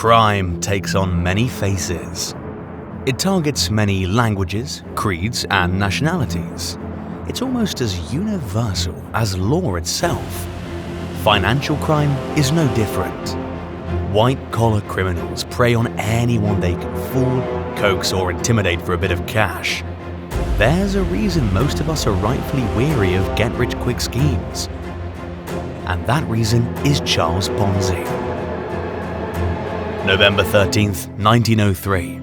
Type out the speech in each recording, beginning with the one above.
Crime takes on many faces. It targets many languages, creeds, and nationalities. It's almost as universal as law itself. Financial crime is no different. White-collar criminals prey on anyone they can fool, coax, or intimidate for a bit of cash. There's a reason most of us are rightfully weary of get-rich-quick schemes. And that reason is Charles Ponzi. November 13th, 1903.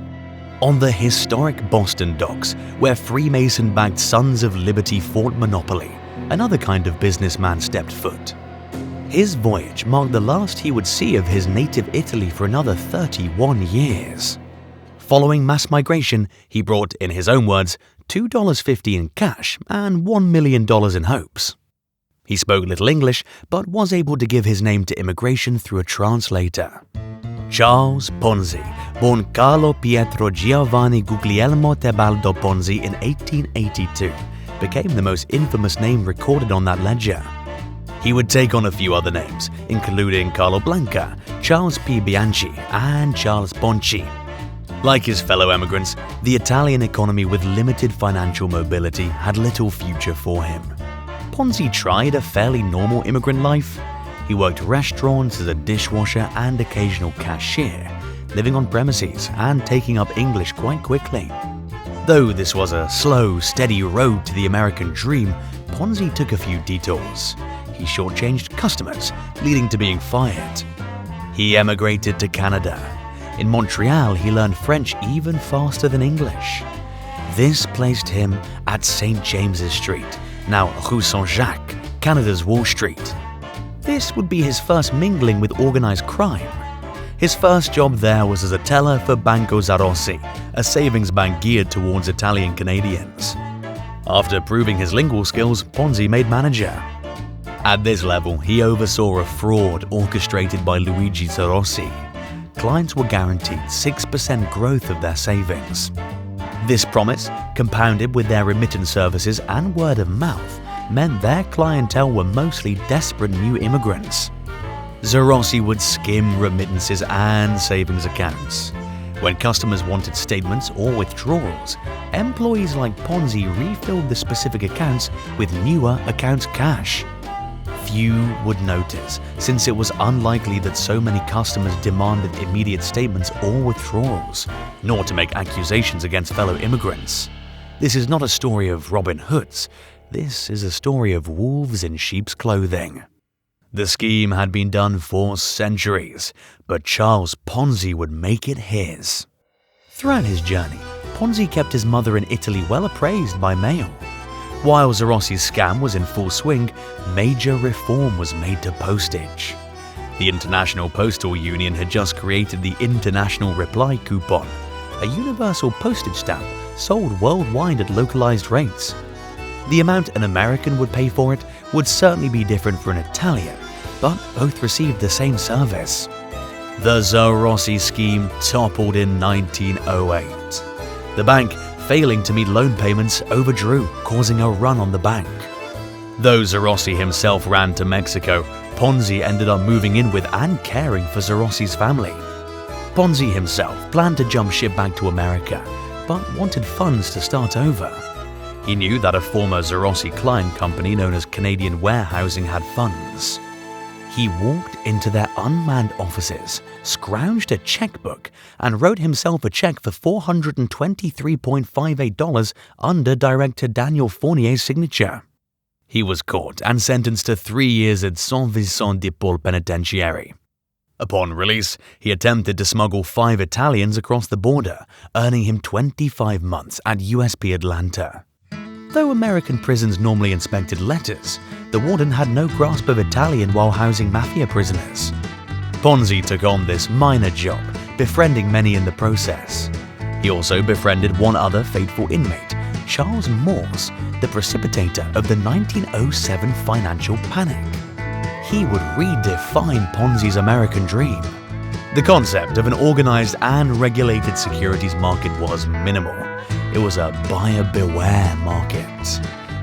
On the historic Boston docks, where Freemason-backed Sons of Liberty fought monopoly, another kind of businessman stepped foot. His voyage marked the last he would see of his native Italy for another 31 years. Following mass migration, he brought, in his own words, $2.50 in cash and $1 million in hopes. He spoke little English, but was able to give his name to immigration through a translator. Charles Ponzi, born Carlo Pietro Giovanni Guglielmo Tebaldo Ponzi in 1882, became the most infamous name recorded on that ledger. He would take on a few other names, including Carlo Blanca, Charles P. Bianchi, and Charles Ponci. Like his fellow emigrants, the Italian economy with limited financial mobility had little future for him. Ponzi tried a fairly normal immigrant life. He worked restaurants as a dishwasher and occasional cashier, living on premises and taking up English quite quickly. Though this was a slow, steady road to the American dream, Ponzi took a few detours. He shortchanged customers, leading to being fired. He emigrated to Canada. In Montreal, he learned French even faster than English. This placed him at St. James's Street, now Rue Saint-Jacques, Canada's Wall Street. This would be his first mingling with organized crime. His first job there was as a teller for Banco Zarossi, a savings bank geared towards Italian Canadians. After proving his lingual skills, Ponzi made manager. At this level, he oversaw a fraud orchestrated by Luigi Zarossi. Clients were guaranteed 6% growth of their savings. This promise, compounded with their remittance services and word of mouth, meant their clientele were mostly desperate new immigrants. Zarossi would skim remittances and savings accounts. When customers wanted statements or withdrawals, employees like Ponzi refilled the specific accounts with newer accounts cash. Few would notice, since it was unlikely that so many customers demanded immediate statements or withdrawals, nor to make accusations against fellow immigrants. This is not a story of Robin Hoods. This is a story of wolves in sheep's clothing. The scheme had been done for centuries, but Charles Ponzi would make it his. Throughout his journey, Ponzi kept his mother in Italy well appraised by mail. While Zarossi's scam was in full swing, major reform was made to postage. The International Postal Union had just created the International Reply Coupon, a universal postage stamp sold worldwide at localized rates. The amount an American would pay for it would certainly be different for an Italian, but both received the same service. The Zarossi scheme toppled in 1908. The bank, failing to meet loan payments, overdrew, causing a run on the bank. Though Zarossi himself ran to Mexico, Ponzi ended up moving in with and caring for Zarossi's family. Ponzi himself planned to jump ship back to America, but wanted funds to start over. He knew that a former Zarossi client company known as Canadian Warehousing had funds. He walked into their unmanned offices, scrounged a checkbook, and wrote himself a check for $423.58 under Director Daniel Fournier's signature. He was caught and sentenced to 3 years at Saint Vincent de Paul Penitentiary. Upon release, he attempted to smuggle 5 Italians across the border, earning him 25 months at USP Atlanta. Though American prisons normally inspected letters, the warden had no grasp of Italian while housing mafia prisoners. Ponzi took on this minor job, befriending many in the process. He also befriended one other faithful inmate, Charles Morse, the precipitator of the 1907 financial panic. He would redefine Ponzi's American dream. The concept of an organized and regulated securities market was minimal. It was a buyer beware market.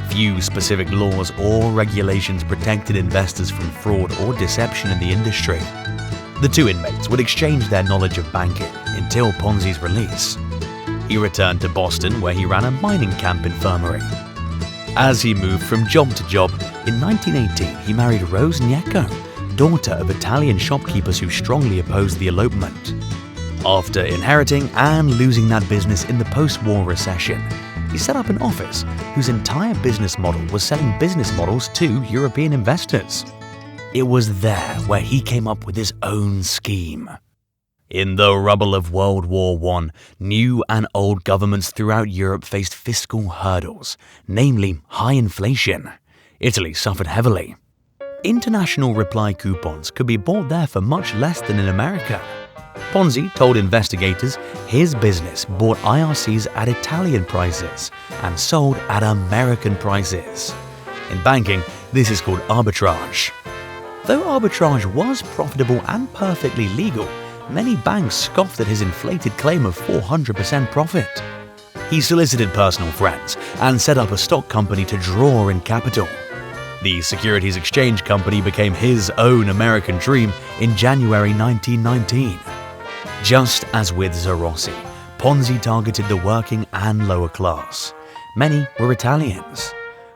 Few specific laws or regulations protected investors from fraud or deception in the industry. The two inmates would exchange their knowledge of banking until Ponzi's release. He returned to Boston, where he ran a mining camp infirmary. As he moved from job to job, in 1918 he married Rose Gnecco, daughter of Italian shopkeepers who strongly opposed the elopement. After inheriting and losing that business in the post-war recession, he set up an office whose entire business model was selling business models to European investors. It was there where he came up with his own scheme. In the rubble of World War I, new and old governments throughout Europe faced fiscal hurdles, namely high inflation. Italy suffered heavily. International reply coupons could be bought there for much less than in America. Ponzi told investigators his business bought IRCs at Italian prices and sold at American prices. In banking, this is called arbitrage. Though arbitrage was profitable and perfectly legal, many banks scoffed at his inflated claim of 400% profit. He solicited personal friends and set up a stock company to draw in capital. The Securities Exchange Company became his own American dream in January 1919. Just as with Zarossi, Ponzi targeted the working and lower class. Many were Italians.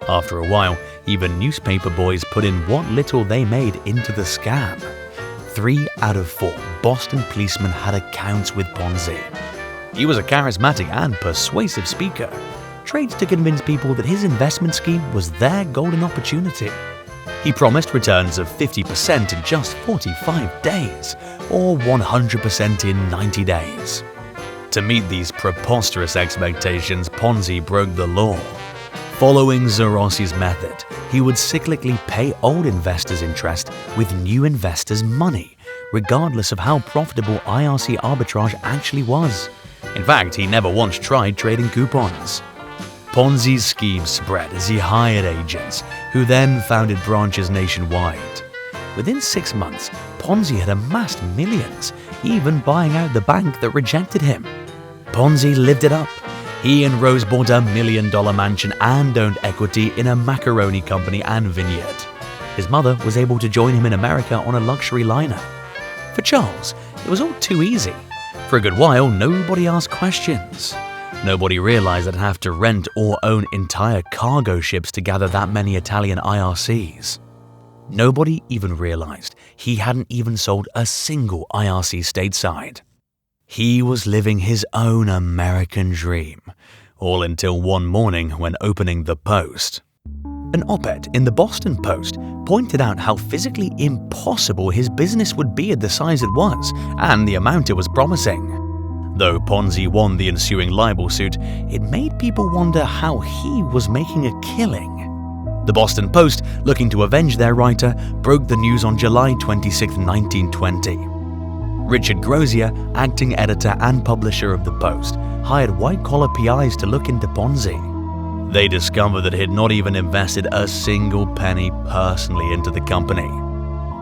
After a while, even newspaper boys put in what little they made into the scam. 3 out of 4 Boston policemen had accounts with Ponzi. He was a charismatic and persuasive speaker, trained to convince people that his investment scheme was their golden opportunity. He promised returns of 50% in just 45 days, or 100% in 90 days. To meet these preposterous expectations, Ponzi broke the law. Following Zarossi's method, he would cyclically pay old investors' interest with new investors' money, regardless of how profitable IRC arbitrage actually was. In fact, he never once tried trading coupons. Ponzi's scheme spread as he hired agents, who then founded branches nationwide. Within 6 months, Ponzi had amassed millions, even buying out the bank that rejected him. Ponzi lived it up. He and Rose bought a $1 million mansion and owned equity in a macaroni company and vineyard. His mother was able to join him in America on a luxury liner. For Charles, it was all too easy. For a good while, nobody asked questions. Nobody realized they'd have to rent or own entire cargo ships to gather that many Italian IRCs. Nobody even realized he hadn't even sold a single IRC stateside. He was living his own American dream, all until one morning when opening the Post. An op-ed in the Boston Post pointed out how physically impossible his business would be at the size it was and the amount it was promising. Though Ponzi won the ensuing libel suit, it made people wonder how he was making a killing. The Boston Post, looking to avenge their writer, broke the news on July 26, 1920. Richard Grozier, acting editor and publisher of the Post, hired white-collar PIs to look into Ponzi. They discovered that he had not even invested a single penny personally into the company.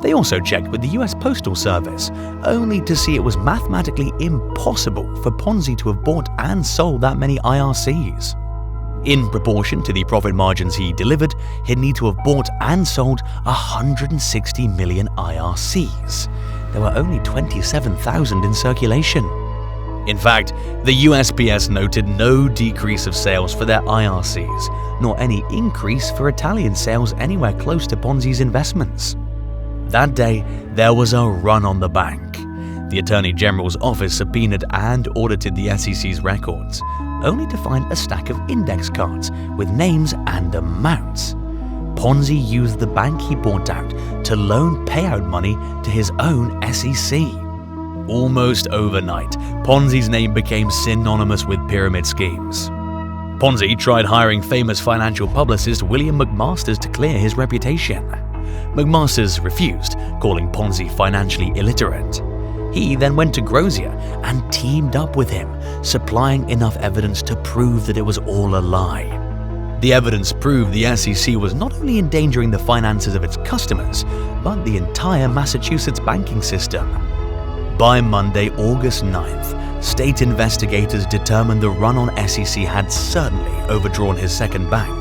They also checked with the US Postal Service, only to see it was mathematically impossible for Ponzi to have bought and sold that many IRCs. In proportion to the profit margins he delivered, he'd need to have bought and sold 160 million IRCs. There were only 27,000 in circulation. In fact, the USPS noted no decrease of sales for their IRCs, nor any increase for Italian sales anywhere close to Ponzi's investments. That day, there was a run on the bank. The Attorney General's office subpoenaed and audited the SEC's records, only to find a stack of index cards with names and amounts. Ponzi used the bank he bought out to loan payout money to his own SEC. Almost overnight, Ponzi's name became synonymous with pyramid schemes. Ponzi tried hiring famous financial publicist William McMasters to clear his reputation. McMasters refused, calling Ponzi financially illiterate. He then went to Grozier and teamed up with him, supplying enough evidence to prove that it was all a lie. The evidence proved the SEC was not only endangering the finances of its customers, but the entire Massachusetts banking system. By Monday, August 9th, state investigators determined the run on SEC had certainly overdrawn his second bank.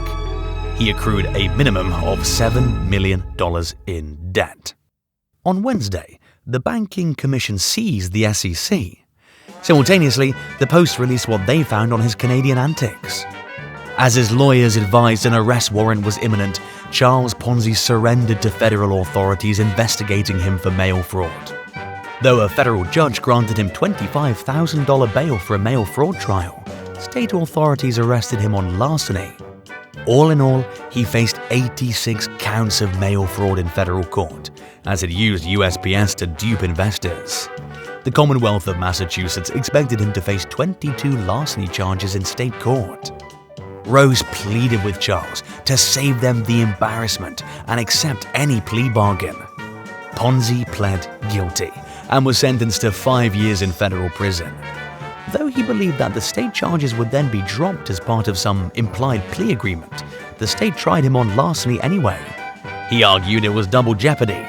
He accrued a minimum of $7 million in debt. On Wednesday, the Banking Commission seized the SEC. Simultaneously, the Post released what they found on his Canadian antics. As his lawyers advised an arrest warrant was imminent, Charles Ponzi surrendered to federal authorities investigating him for mail fraud. Though a federal judge granted him $25,000 bail for a mail fraud trial, state authorities arrested him on larceny. All in all, he faced 86 counts of mail fraud in federal court, as it used USPS to dupe investors. The Commonwealth of Massachusetts expected him to face 22 larceny charges in state court. Rose pleaded with Charles to save them the embarrassment and accept any plea bargain. Ponzi pled guilty and was sentenced to 5 years in federal prison. Though he believed that the state charges would then be dropped as part of some implied plea agreement, the state tried him on larceny anyway. He argued it was double jeopardy.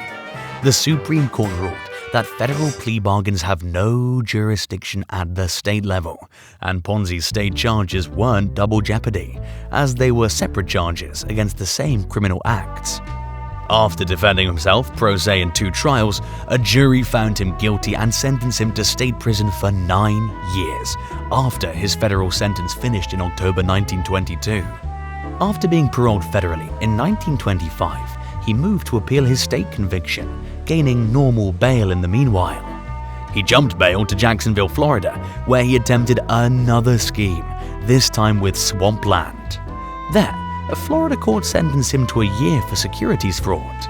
The Supreme Court ruled that federal plea bargains have no jurisdiction at the state level, and Ponzi's state charges weren't double jeopardy, as they were separate charges against the same criminal acts. After defending himself pro se in 2 trials, a jury found him guilty and sentenced him to state prison for 9 years, after his federal sentence finished in October 1922. After being paroled federally in 1925, he moved to appeal his state conviction, gaining normal bail in the meanwhile. He jumped bail to Jacksonville, Florida, where he attempted another scheme, this time with swampland. There, a Florida court sentenced him to a year for securities fraud.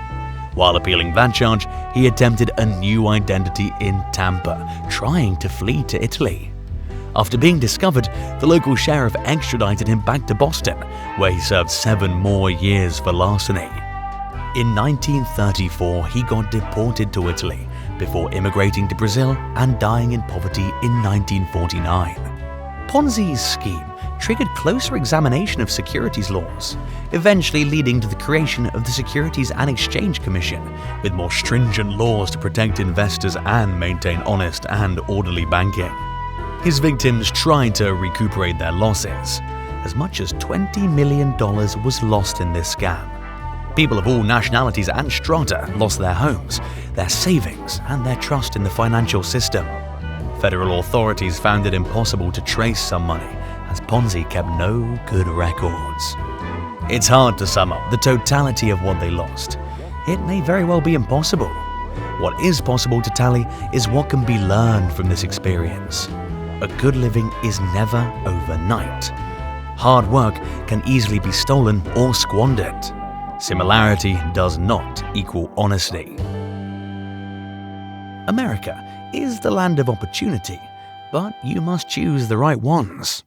While appealing that charge, he attempted a new identity in Tampa, trying to flee to Italy. After being discovered, the local sheriff extradited him back to Boston, where he served 7 more years for larceny. In 1934, he got deported to Italy before immigrating to Brazil and dying in poverty in 1949. Ponzi's scheme triggered closer examination of securities laws, eventually leading to the creation of the Securities and Exchange Commission, with more stringent laws to protect investors and maintain honest and orderly banking. His victims tried to recuperate their losses. As much as $20 million was lost in this scam. People of all nationalities and strata lost their homes, their savings, and their trust in the financial system. Federal authorities found it impossible to trace some money, as Ponzi kept no good records. It's hard to sum up the totality of what they lost. It may very well be impossible. What is possible to tally is what can be learned from this experience. A good living is never overnight. Hard work can easily be stolen or squandered. Similarity does not equal honesty. America is the land of opportunity, but you must choose the right ones.